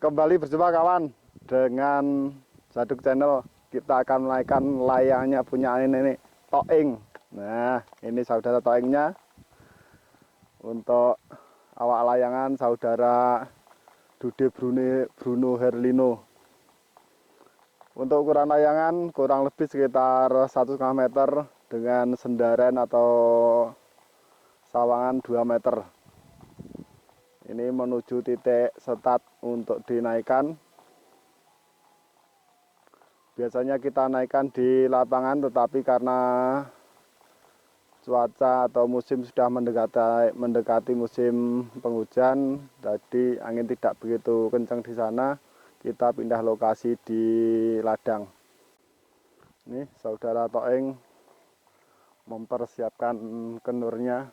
Kembali berjumpa kawan dengan Zaduk Channel. Kita akan menaikkan layangnya punya ini Toing. Nah, ini saudara Toingnya. Untuk awak layangan saudara Dude Bruno Herlino. Untuk ukuran layangan kurang lebih sekitar 1,5 meter dengan sendaren atau sawangan 2 meter. Ini menuju titik start untuk dinaikkan. Biasanya kita naikkan di lapangan, tetapi karena cuaca atau musim sudah mendekati musim penghujan, jadi angin tidak begitu kencang di sana, kita pindah lokasi di ladang. Ini saudara Toing mempersiapkan kenurnya.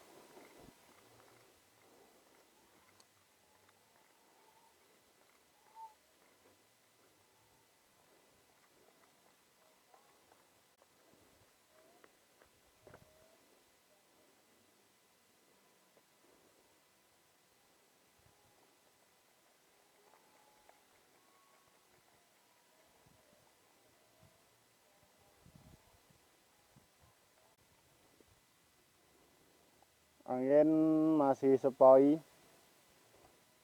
Angin masih sepoi.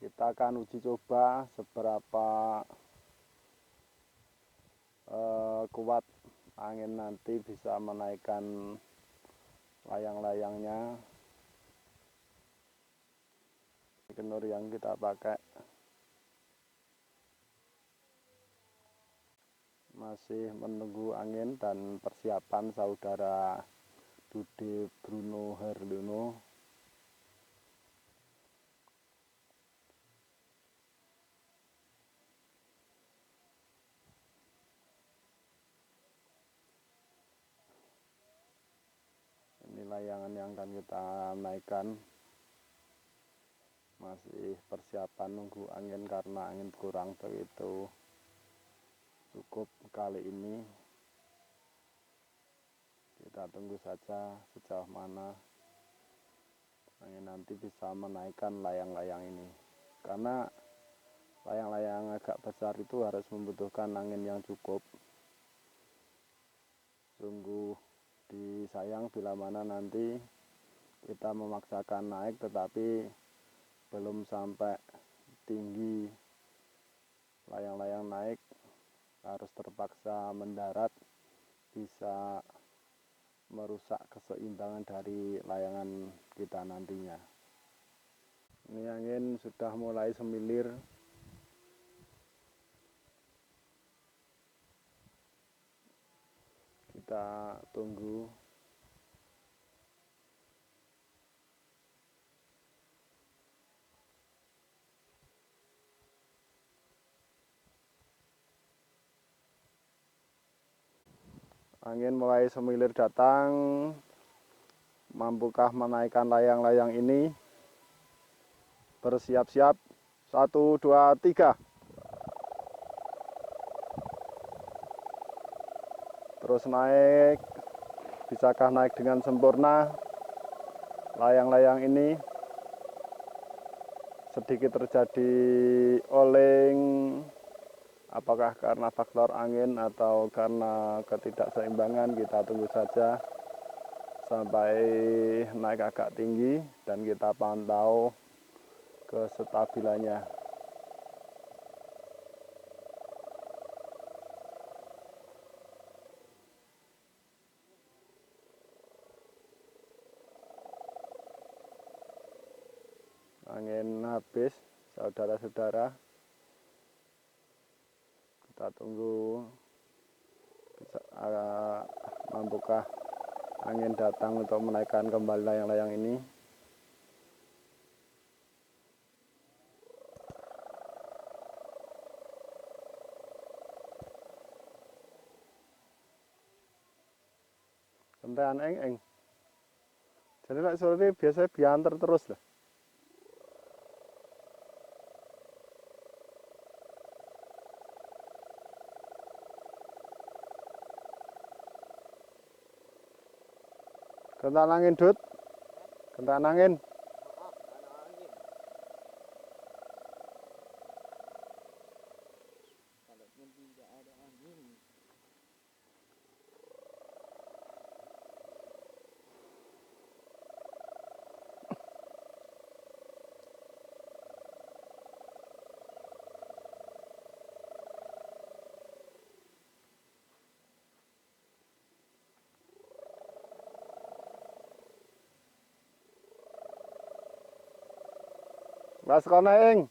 Kita akan uji coba seberapa kuat angin nanti bisa menaikkan layang-layangnya. Kenur yang kita pakai masih menunggu angin dan persiapan saudara Dude Bruno Herlino. Ini layangan yang akan kita naikkan. Masih persiapan nunggu angin karena angin kurang begitu cukup kali ini. Kita tunggu saja sejauh mana angin nanti bisa menaikkan layang-layang ini. Karena layang-layang agak besar itu harus membutuhkan angin yang cukup. Sungguh disayang bila mana nanti kita memaksakan naik tetapi belum sampai tinggi layang-layang naik, harus terpaksa mendarat, bisa merusak keseimbangan dari layangan kita nantinya. Ini angin sudah mulai semilir. Kita tunggu. Angin mulai semilir datang. Mampukah menaikkan layang-layang ini? Bersiap-siap. 1, 2, 3. Terus naik. Bisakah naik dengan sempurna? Layang-layang ini sedikit terjadi oleng. Apakah karena faktor angin atau karena ketidakseimbangan, kita tunggu saja sampai naik agak tinggi dan kita pantau kestabilannya. Angin habis, saudara-saudara. Kita tunggu mampukah angin datang untuk menaikkan kembali layang-layang ini. Kentean eng. Jadi nek sore biasanya biantar terus lah. Kentean angin, Dut. Kentean angin. Mas kono ing.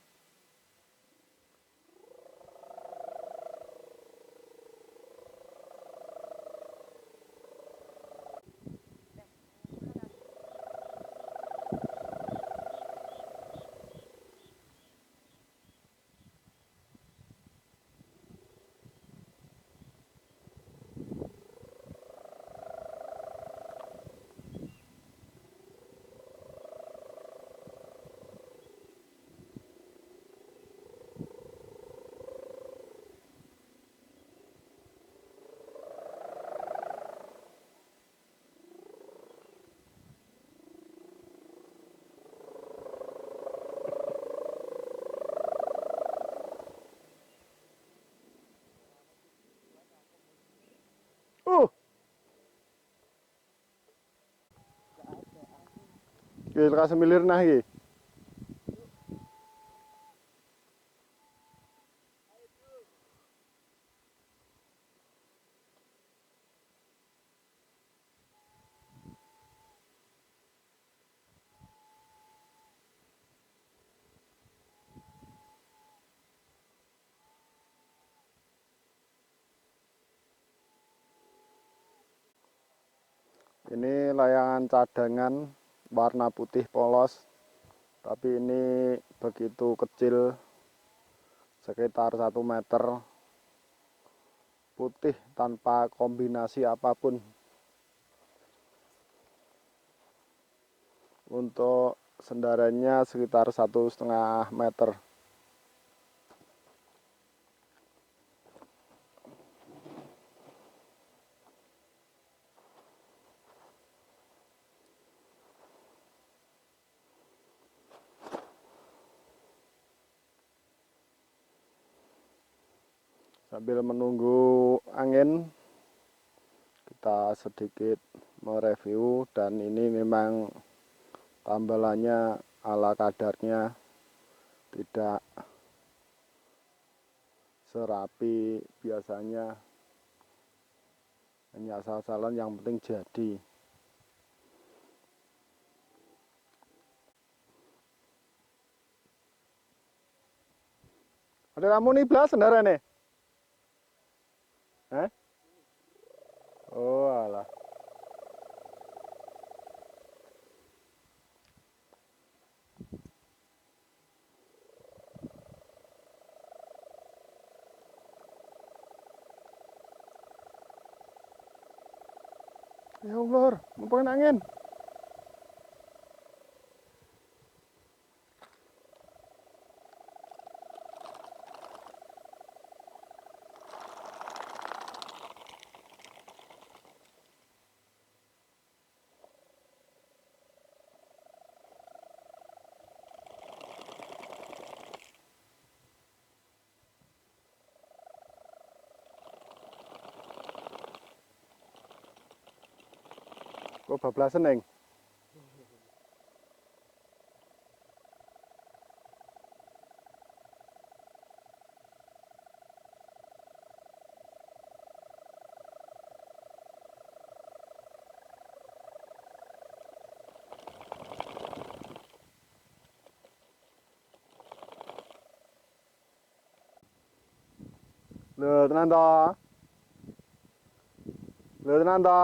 Iki kasih milir nah iki. Ini layangan cadangan warna putih polos, tapi ini begitu kecil, sekitar 1 meter, putih tanpa kombinasi apapun. Untuk sendarannya sekitar 1,5 meter. Sambil menunggu angin, kita sedikit mereview, dan ini memang tambalannya ala kadarnya, tidak serapi biasanya, hanya asal-asalan, yang penting jadi. Ada kamu nih belas sendara nih? Eh? Oh alah. Ya Allah, mumpung angin. Kok bablasan neng? Lho tenan to? Lho tenan to?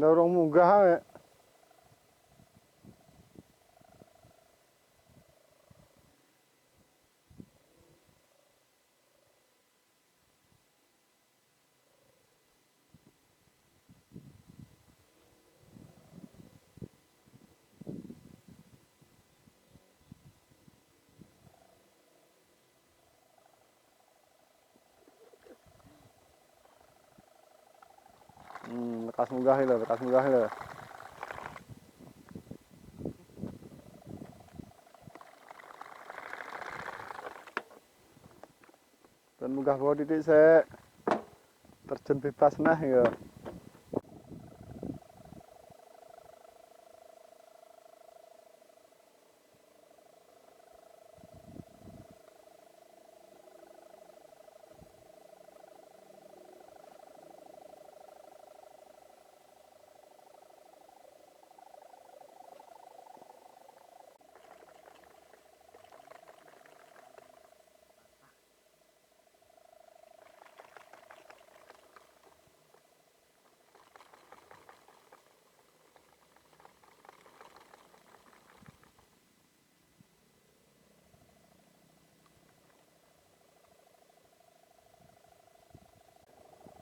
Dorong munggah ae. Lekas munggah lho, lekas munggah lho. Dan munggah bawah titik sik. Terjun bebas nah ya.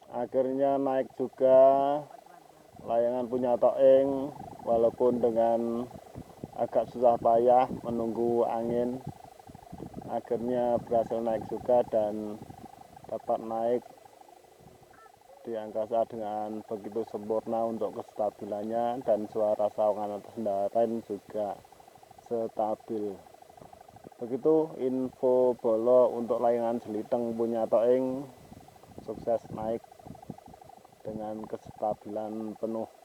Akhirnya naik juga layangan punya Toeng, walaupun dengan agak susah payah menunggu angin. Akhirnya berhasil naik juga dan dapat naik di angkasa dengan begitu sempurna untuk kestabilannya, dan suara sawangan atas kendaraan juga stabil. Begitu info bolo untuk layangan jeliteng punya Toeng, sukses naik dengan kestabilan penuh.